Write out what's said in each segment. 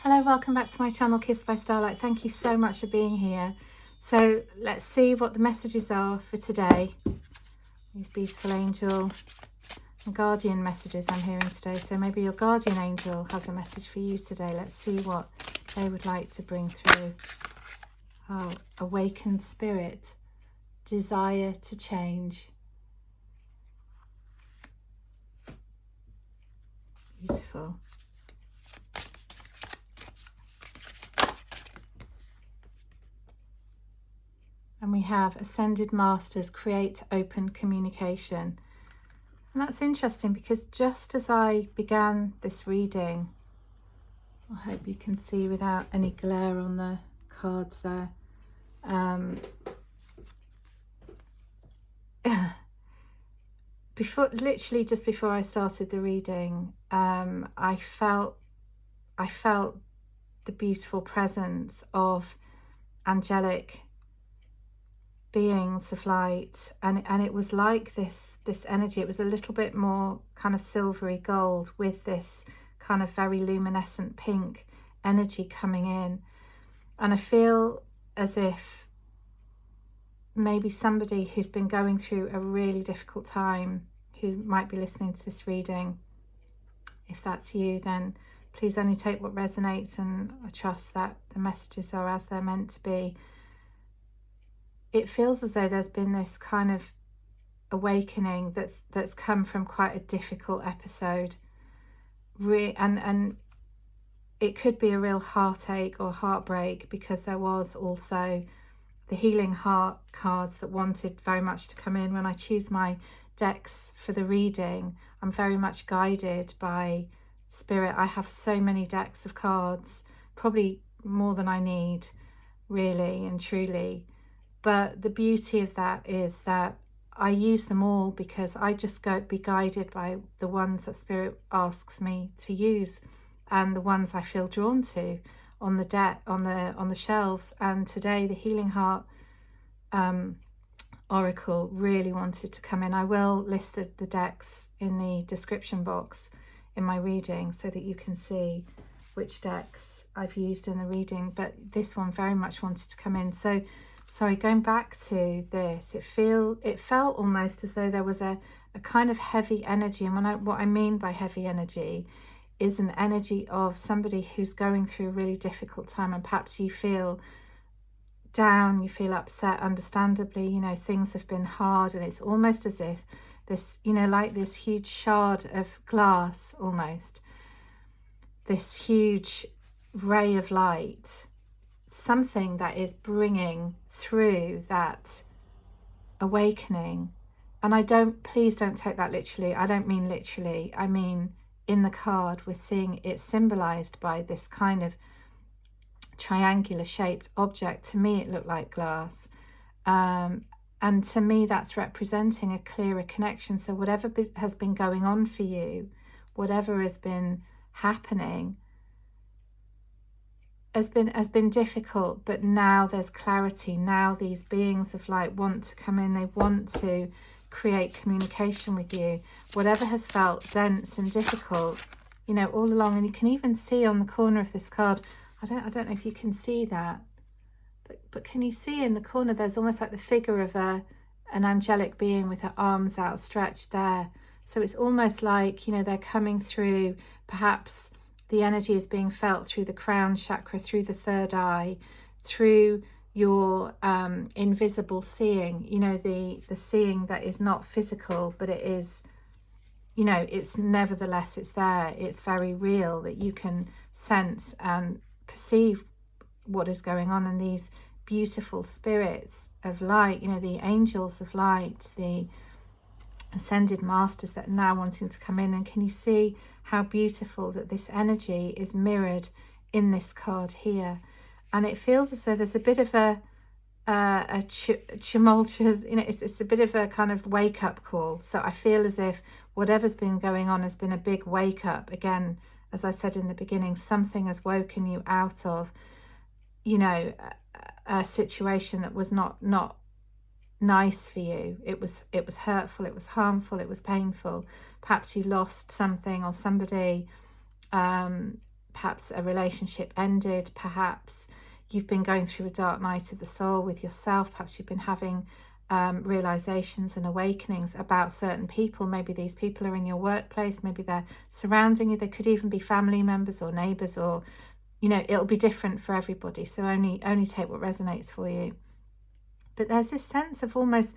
Hello, welcome back to my channel, Kissed by Starlight. Thank you so much for being here. So let's see what the messages are for today. These beautiful angel and guardian messages I'm hearing today. So maybe your guardian angel has a message for you today. Let's see what they would like to bring through. Oh, awakened spirit, desire to change. Beautiful. And we have Ascended Masters, create open communication. And that's interesting because just as I began this reading, I hope you can see without any glare on the cards there, literally just before I started the reading, I felt the beautiful presence of angelic beings of light, and it was like this energy. It was a little bit more kind of silvery gold with this kind of very luminescent pink energy coming in, and I feel as if maybe somebody who's been going through a really difficult time, who might be listening to this reading, if that's you, then please only take what resonates, and I trust that the messages are as they're meant to be. It feels as though there's been this kind of awakening that's come from quite a difficult episode, and it could be a real heartache or heartbreak, because there was also the healing heart cards that wanted very much to come in. When I choose my decks for the reading, I'm very much guided by spirit. I have so many decks of cards, probably more than I need, really and truly. But the beauty of that is that I use them all because I just be guided by the ones that Spirit asks me to use, and the ones I feel drawn to on the deck, on the shelves. And today the Healing Heart Oracle really wanted to come in. I will list the decks in the description box in my reading so that you can see which decks I've used in the reading, but this one very much wanted to come in. So sorry, going back to this, it felt almost as though there was a kind of heavy energy. And what I mean by heavy energy is an energy of somebody who's going through a really difficult time, and perhaps you feel down, you feel upset, understandably. You know, things have been hard, and it's almost as if this, you know, like this huge shard of glass, almost this huge ray of light, something that is bringing through that awakening. And please don't take that literally. I don't mean literally. I mean, in the card, we're seeing it symbolized by this kind of triangular shaped object. To me, it looked like glass. And to me, that's representing a clearer connection. So whatever has been going on for you, whatever has been happening, has been difficult, but now there's clarity. Now these beings of light want to come in. They want to create communication with you. Whatever has felt dense and difficult, you know, all along. And you can even see on the corner of this card, I don't know if you can see that, but can you see in the corner there's almost like the figure of an angelic being with her arms outstretched there. So it's almost like, you know, they're coming through. Perhaps the energy is being felt through the crown chakra, through the third eye, through your invisible seeing, you know, the seeing that is not physical, but it is, you know, it's nevertheless, it's there, it's very real, that you can sense and perceive what is going on. And these beautiful spirits of light, you know, the angels of light, the ascended masters that are now wanting to come in. And can you see how beautiful that this energy is mirrored in this card here? And it feels as though there's a bit of a tumultuous, you know, it's a bit of a kind of wake-up call. So I feel as if whatever's been going on has been a big wake-up. Again, as I said in the beginning, something has woken you out of, you know, a situation that was not nice for you. It was hurtful, it was harmful, it was painful. Perhaps you lost something or somebody perhaps a relationship ended, perhaps you've been going through a dark night of the soul with yourself, perhaps you've been having realizations and awakenings about certain people. Maybe these people are in your workplace, maybe they're surrounding you, they could even be family members or neighbors, or it'll be different for everybody, so only take what resonates for you. But there's this sense of almost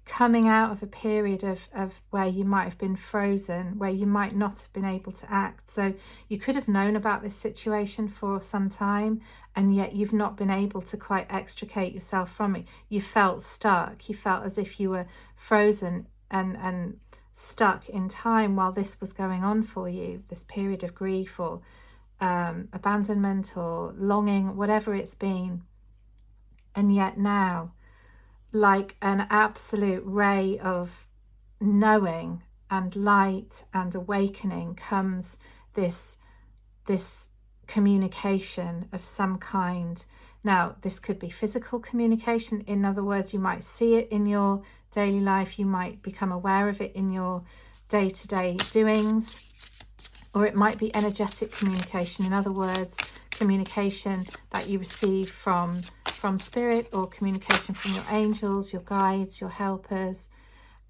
coming out of a period of where you might have been frozen, where you might not have been able to act. So you could have known about this situation for some time, and yet you've not been able to quite extricate yourself from it. You felt stuck. You felt as if you were frozen and stuck in time while this was going on for you, this period of grief or abandonment or longing, whatever it's been. And yet now, like an absolute ray of knowing and light and awakening, comes this communication of some kind. Now, this could be physical communication. In other words, you might see it in your daily life, you might become aware of it in your day-to-day doings, or it might be energetic communication. In other words, communication that you receive from spirit, or communication from your angels, your guides, your helpers.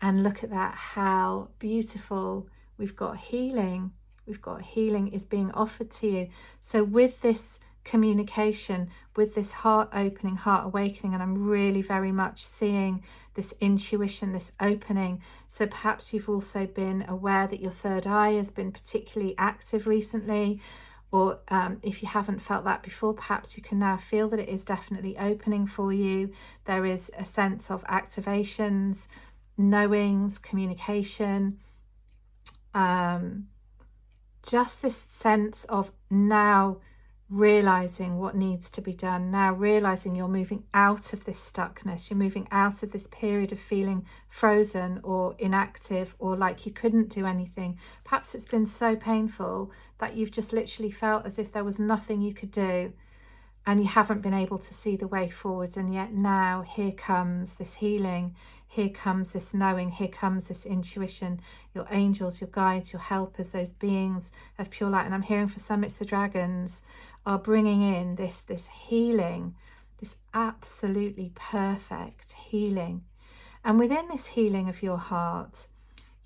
And look at that, how beautiful. We've got healing. We've got healing is being offered to you. So with this communication, with this heart opening, heart awakening, and I'm really very much seeing this intuition, this opening. So perhaps you've also been aware that your third eye has been particularly active recently, or if you haven't felt that before, perhaps you can now feel that it is definitely opening for you. There is a sense of activations, knowings, communication, just this sense of now realizing what needs to be done, now realizing you're moving out of this stuckness, you're moving out of this period of feeling frozen or inactive, or like you couldn't do anything. Perhaps it's been so painful that you've just literally felt as if there was nothing you could do, and you haven't been able to see the way forwards. And yet now here comes this healing, here comes this knowing, here comes this intuition, your angels, your guides, your helpers, those beings of pure light. And I'm hearing for some it's the dragons, are bringing in this healing, this absolutely perfect healing. And within this healing of your heart,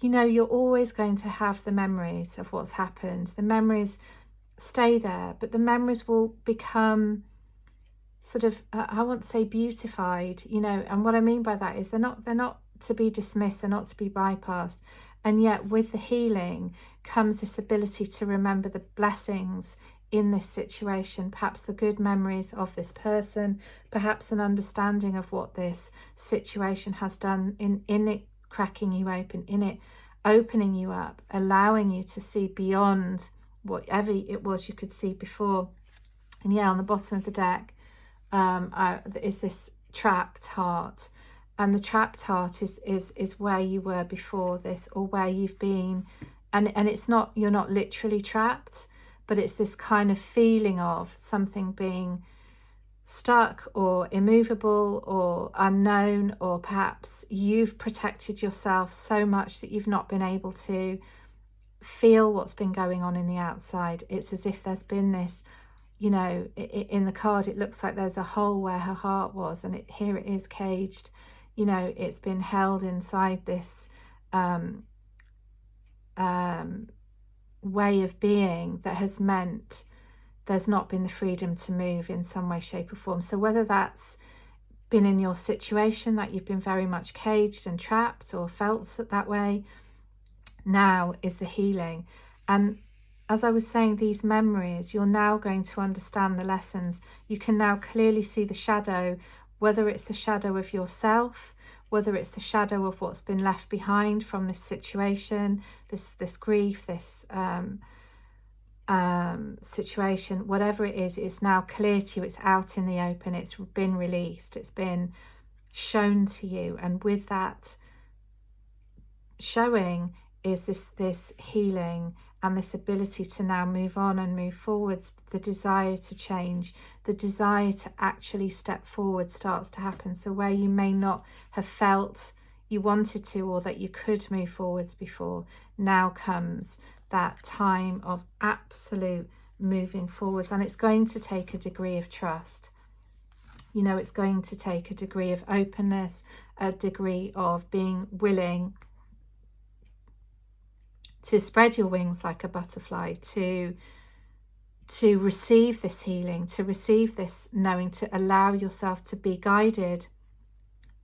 you're always going to have the memories of what's happened. The memories stay there, but the memories will become sort of, I won't say beautified, and what I mean by that is they're not to be dismissed, they're not to be bypassed. And yet with the healing comes this ability to remember the blessings in this situation, perhaps the good memories of this person, perhaps an understanding of what this situation has done in it cracking you open, in it opening you up, allowing you to see beyond whatever it was you could see before. And yeah, on the bottom of the deck is this trapped heart, and the trapped heart is where you were before this, or where you've been, and it's not, you're not literally trapped, but it's this kind of feeling of something being stuck or immovable or unknown, or perhaps you've protected yourself so much that you've not been able to feel what's been going on in the outside. It's as if there's been this, in the card it looks like there's a hole where her heart was, and here it is caged. It's been held inside this way of being that has meant there's not been the freedom to move in some way, shape or form. So whether that's been in your situation that you've been very much caged and trapped, or felt that way, now is the healing. And as I was saying, these memories, you're now going to understand the lessons. You can now clearly see the shadow, whether it's the shadow of yourself, whether it's the shadow of what's been left behind from this situation, this grief, this situation, whatever it is, it's now clear to you, it's out in the open, it's been released, it's been shown to you. And with that showing is this healing and this ability to now move on and move forwards. The desire to change, the desire to actually step forward starts to happen. So where you may not have felt you wanted to, or that you could move forwards before, now comes that time of absolute moving forwards. And it's going to take a degree of trust. You know, it's going to take a degree of openness, a degree of being willing to spread your wings like a butterfly, to receive this healing, to receive this knowing, to allow yourself to be guided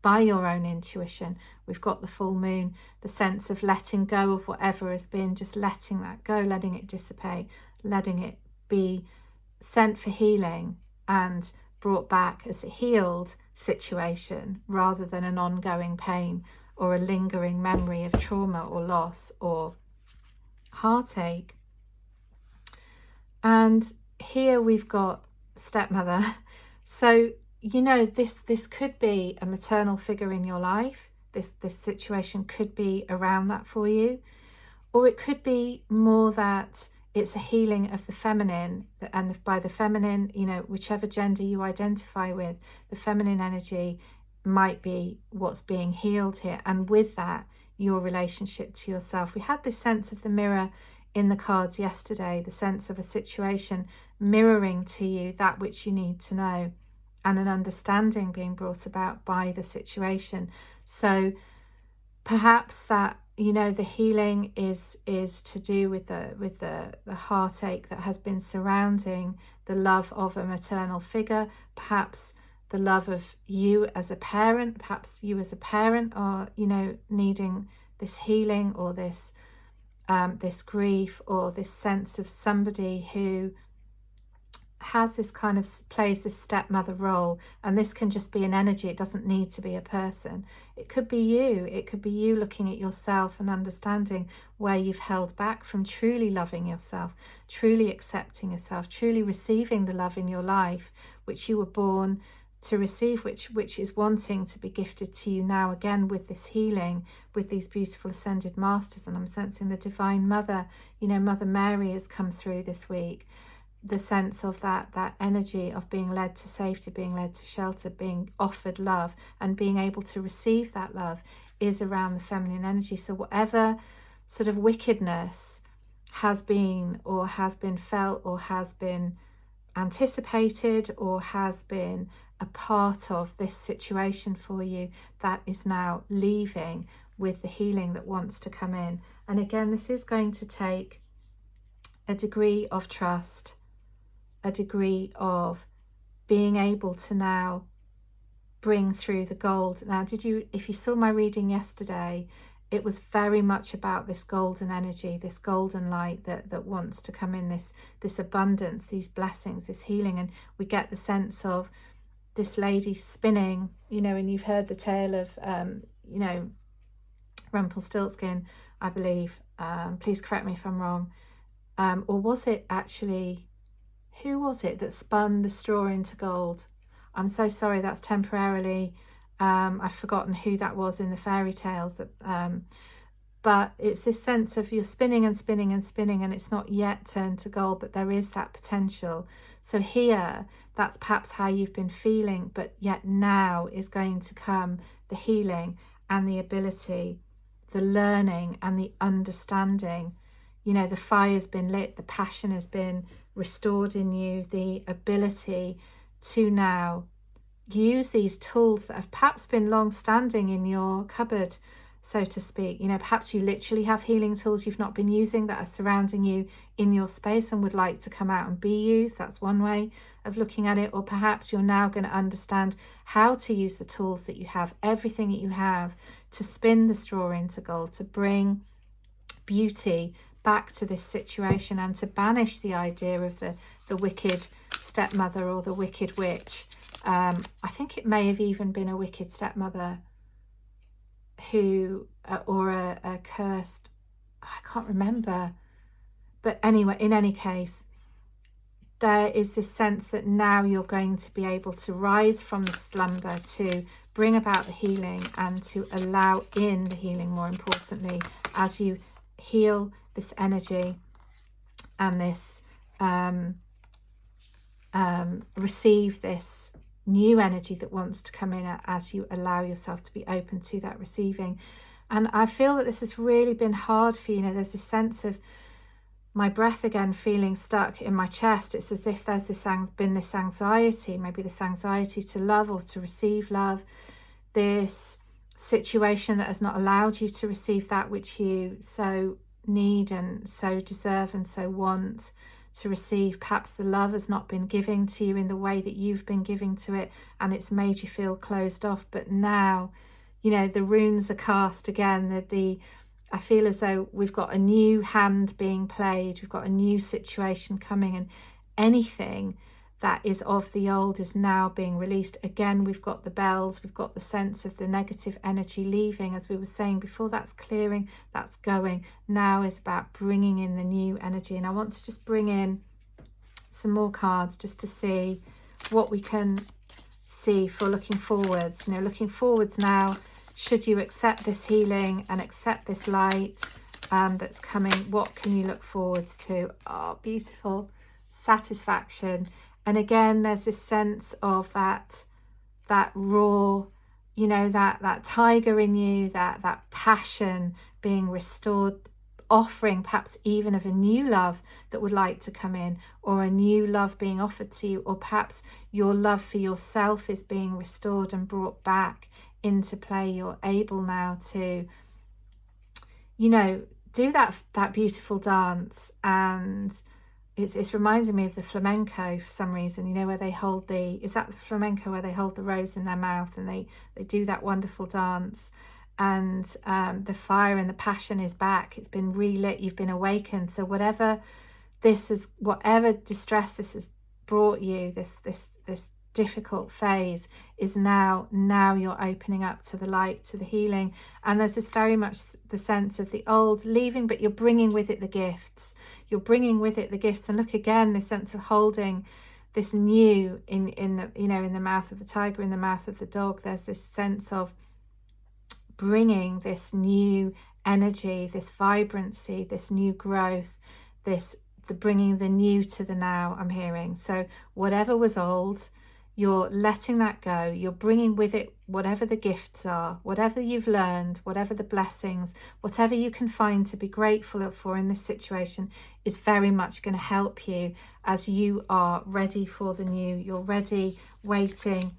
by your own intuition. We've got the full moon, the sense of letting go of whatever has been, just letting that go, letting it dissipate, letting it be sent for healing and brought back as a healed situation, rather than an ongoing pain or a lingering memory of trauma or loss or heartache. And here we've got stepmother. So, you know, this could be a maternal figure in your life. This situation could be around that for you. Or it could be more that it's a healing of the feminine, and by the feminine, you know, whichever gender you identify with, the feminine energy might be what's being healed here. And with that, your relationship to yourself. We had this sense of the mirror in the cards yesterday, the sense of a situation mirroring to you that which you need to know, and an understanding being brought about by the situation. So perhaps that, you know, the healing is to do with the heartache that has been surrounding the love of a maternal figure, perhaps the love of you as a parent, perhaps you as a parent are, you know, needing this healing, or this grief, or this sense of somebody who has this kind of plays this stepmother role. And this can just be an energy, it doesn't need to be a person. It could be you, it could be you looking at yourself and understanding where you've held back from truly loving yourself, truly accepting yourself, truly receiving the love in your life which you were born to receive, which is wanting to be gifted to you now again with this healing, with these beautiful ascended masters. And I'm sensing the Divine Mother, you know, Mother Mary has come through this week. The sense of that energy of being led to safety, being led to shelter, being offered love, and being able to receive that love is around the feminine energy. So whatever sort of wickedness has been, or has been felt, or has been anticipated, or has been a part of this situation for you, that is now leaving with the healing that wants to come in. And again, this is going to take a degree of trust, a degree of being able to now bring through the gold. Now, if you saw my reading yesterday, it was very much about this golden energy, this golden light that wants to come in, this abundance, these blessings, this healing. And we get the sense of this lady spinning, you know, and you've heard the tale of, you know, Rumpelstiltskin, I believe. Please correct me if I'm wrong. Or was it actually, who was it that spun the straw into gold? I'm so sorry, that's temporarily, I've forgotten who that was in the fairy tales. But it's this sense of you're spinning and spinning and spinning, and it's not yet turned to gold, but there is that potential. So here, that's perhaps how you've been feeling, but yet now is going to come the healing and the ability, the learning and the understanding. You know, the fire's been lit, the passion has been restored in you, the ability to now use these tools that have perhaps been long standing in your cupboard, so to speak. You know, perhaps you literally have healing tools you've not been using that are surrounding you in your space and would like to come out and be used. That's one way of looking at it. Or perhaps you're now going to understand how to use the tools that you have, everything that you have, to spin the straw into gold, to bring beauty back to this situation, and to banish the idea of the wicked stepmother or the wicked witch. I think it may have even been a wicked stepmother who, or a cursed, I can't remember. But anyway, in any case, there is this sense that now you're going to be able to rise from the slumber, to bring about the healing, and to allow in the healing, more importantly, as you heal this energy and this receive this new energy that wants to come in as you allow yourself to be open to that receiving. And I feel that this has really been hard for you. You know, there's this sense of my breath again feeling stuck in my chest. It's as if there's been this anxiety, maybe this anxiety to love or to receive love, this situation that has not allowed you to receive that which you so need and so deserve and so want to receive. Perhaps the love has not been given to you in the way that you've been giving to it, and it's made you feel closed off. But now, you know, the runes are cast again. I feel as though we've got a new hand being played, we've got a new situation coming, and anything that is of the old is now being released. Again, we've got the bells, we've got the sense of the negative energy leaving. As we were saying before, that's clearing, that's going. Now is about bringing in the new energy. And I want to just bring in some more cards just to see what we can see for looking forwards. You know, looking forwards now, should you accept this healing and accept this light that's coming, what can you look forwards to? Oh, beautiful. Satisfaction. And again, there's this sense of that raw, you know, that tiger in you, that passion being restored, offering perhaps even of a new love that would like to come in, or a new love being offered to you, or perhaps your love for yourself is being restored and brought back into play. You're able now to, you know, do that beautiful dance. And it's reminding me of the flamenco for some reason, you know, where they hold is that the flamenco where they hold the rose in their mouth and they do that wonderful dance, and the fire and the passion is back. It's been relit, you've been awakened. So whatever distress this has brought you, this difficult phase, is now you're opening up to the light, to the healing. And there's this very much the sense of the old leaving, but you're bringing with it the gifts. You're bringing with it the gifts. And look again, this sense of holding this new in the, you know, in the mouth of the tiger, in the mouth of the dog. There's this sense of bringing this new energy, this vibrancy, this new growth, bringing the new to the now, I'm hearing. So whatever was old, you're letting that go. You're bringing with it whatever the gifts are, whatever you've learned, whatever the blessings, whatever you can find to be grateful for in this situation is very much going to help you as you are ready for the new. You're ready, waiting,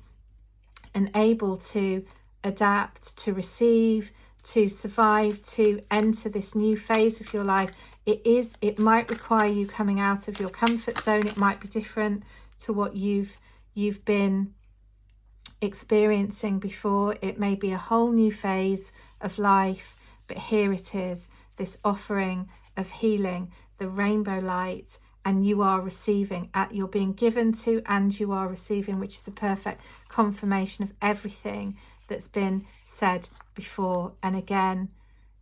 and able to adapt, to receive, to survive, to enter this new phase of your life. It might require you coming out of your comfort zone. It might be different to what you've been experiencing before. It may be a whole new phase of life, but here it is, this offering of healing, the rainbow light, and you are receiving, you're being given to, and you are receiving, which is the perfect confirmation of everything that's been said before. And again,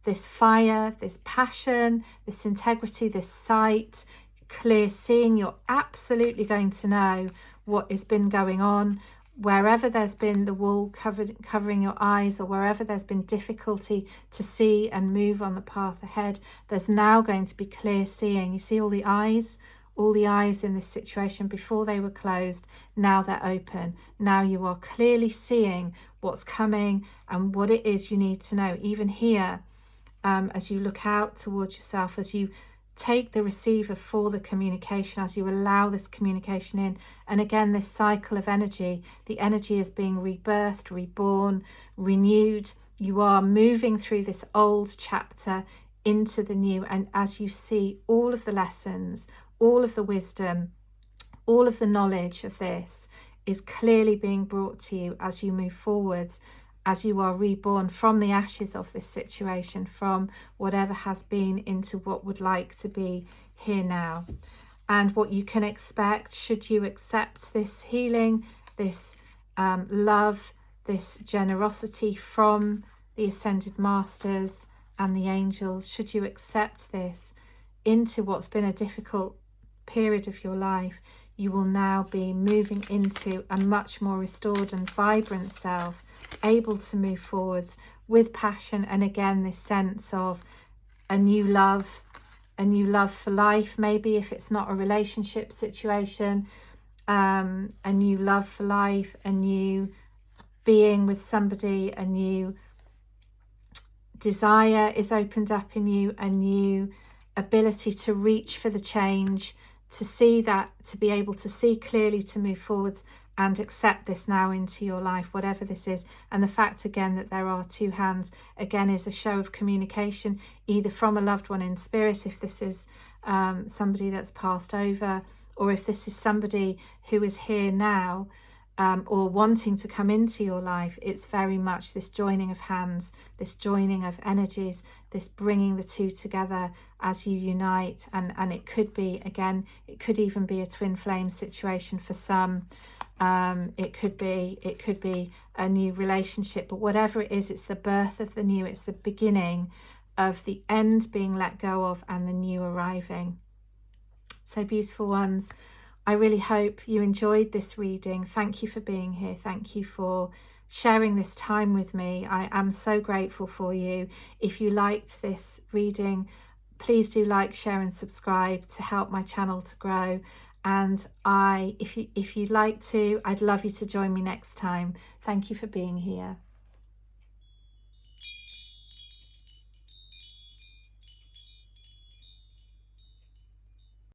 this fire, this passion, this integrity, this sight, clear seeing, you're absolutely going to know what has been going on. Wherever there's been the wool covering your eyes, or wherever there's been difficulty to see and move on the path ahead, there's now going to be clear seeing. You see all the eyes in this situation, before they were closed, now they're open. Now you are clearly seeing what's coming and what it is you need to know. Even here, as you look out towards yourself, as you take the receiver for the communication, as you allow this communication in. And again, this cycle of energy, the energy is being rebirthed, reborn, renewed. You are moving through this old chapter into the new. And as you see, all of the lessons, all of the wisdom, all of the knowledge of this is clearly being brought to you as you move forwards, as you are reborn from the ashes of this situation, from whatever has been into what would like to be here now. And what you can expect, should you accept this healing, this love, this generosity from the Ascended Masters and the angels, should you accept this into what's been a difficult period of your life, you will now be moving into a much more restored and vibrant self, able to move forwards with passion. And again, this sense of a new love for life, maybe if it's not a relationship situation, a new love for life, a new being with somebody, a new desire is opened up in you, a new ability to reach for the change, to see that, to be able to see clearly, to move forwards and accept this now into your life, whatever this is. And the fact again that there are two hands again is a show of communication, either from a loved one in spirit, if this is somebody that's passed over, or if this is somebody who is here now, or wanting to come into your life. It's very much this joining of hands, this joining of energies, this bringing the two together as you unite. And it could be, again, it could even be a twin flame situation for some. It could be a new relationship, but whatever it is, it's the birth of the new. It's the beginning of the end being let go of and the new arriving. So beautiful ones, I really hope you enjoyed this reading. Thank you for being here. Thank you for sharing this time with me. I am so grateful for you. If you liked this reading, please do like, share and subscribe to help my channel to grow. And if you'd like to, I'd love you to join me next time. Thank you for being here.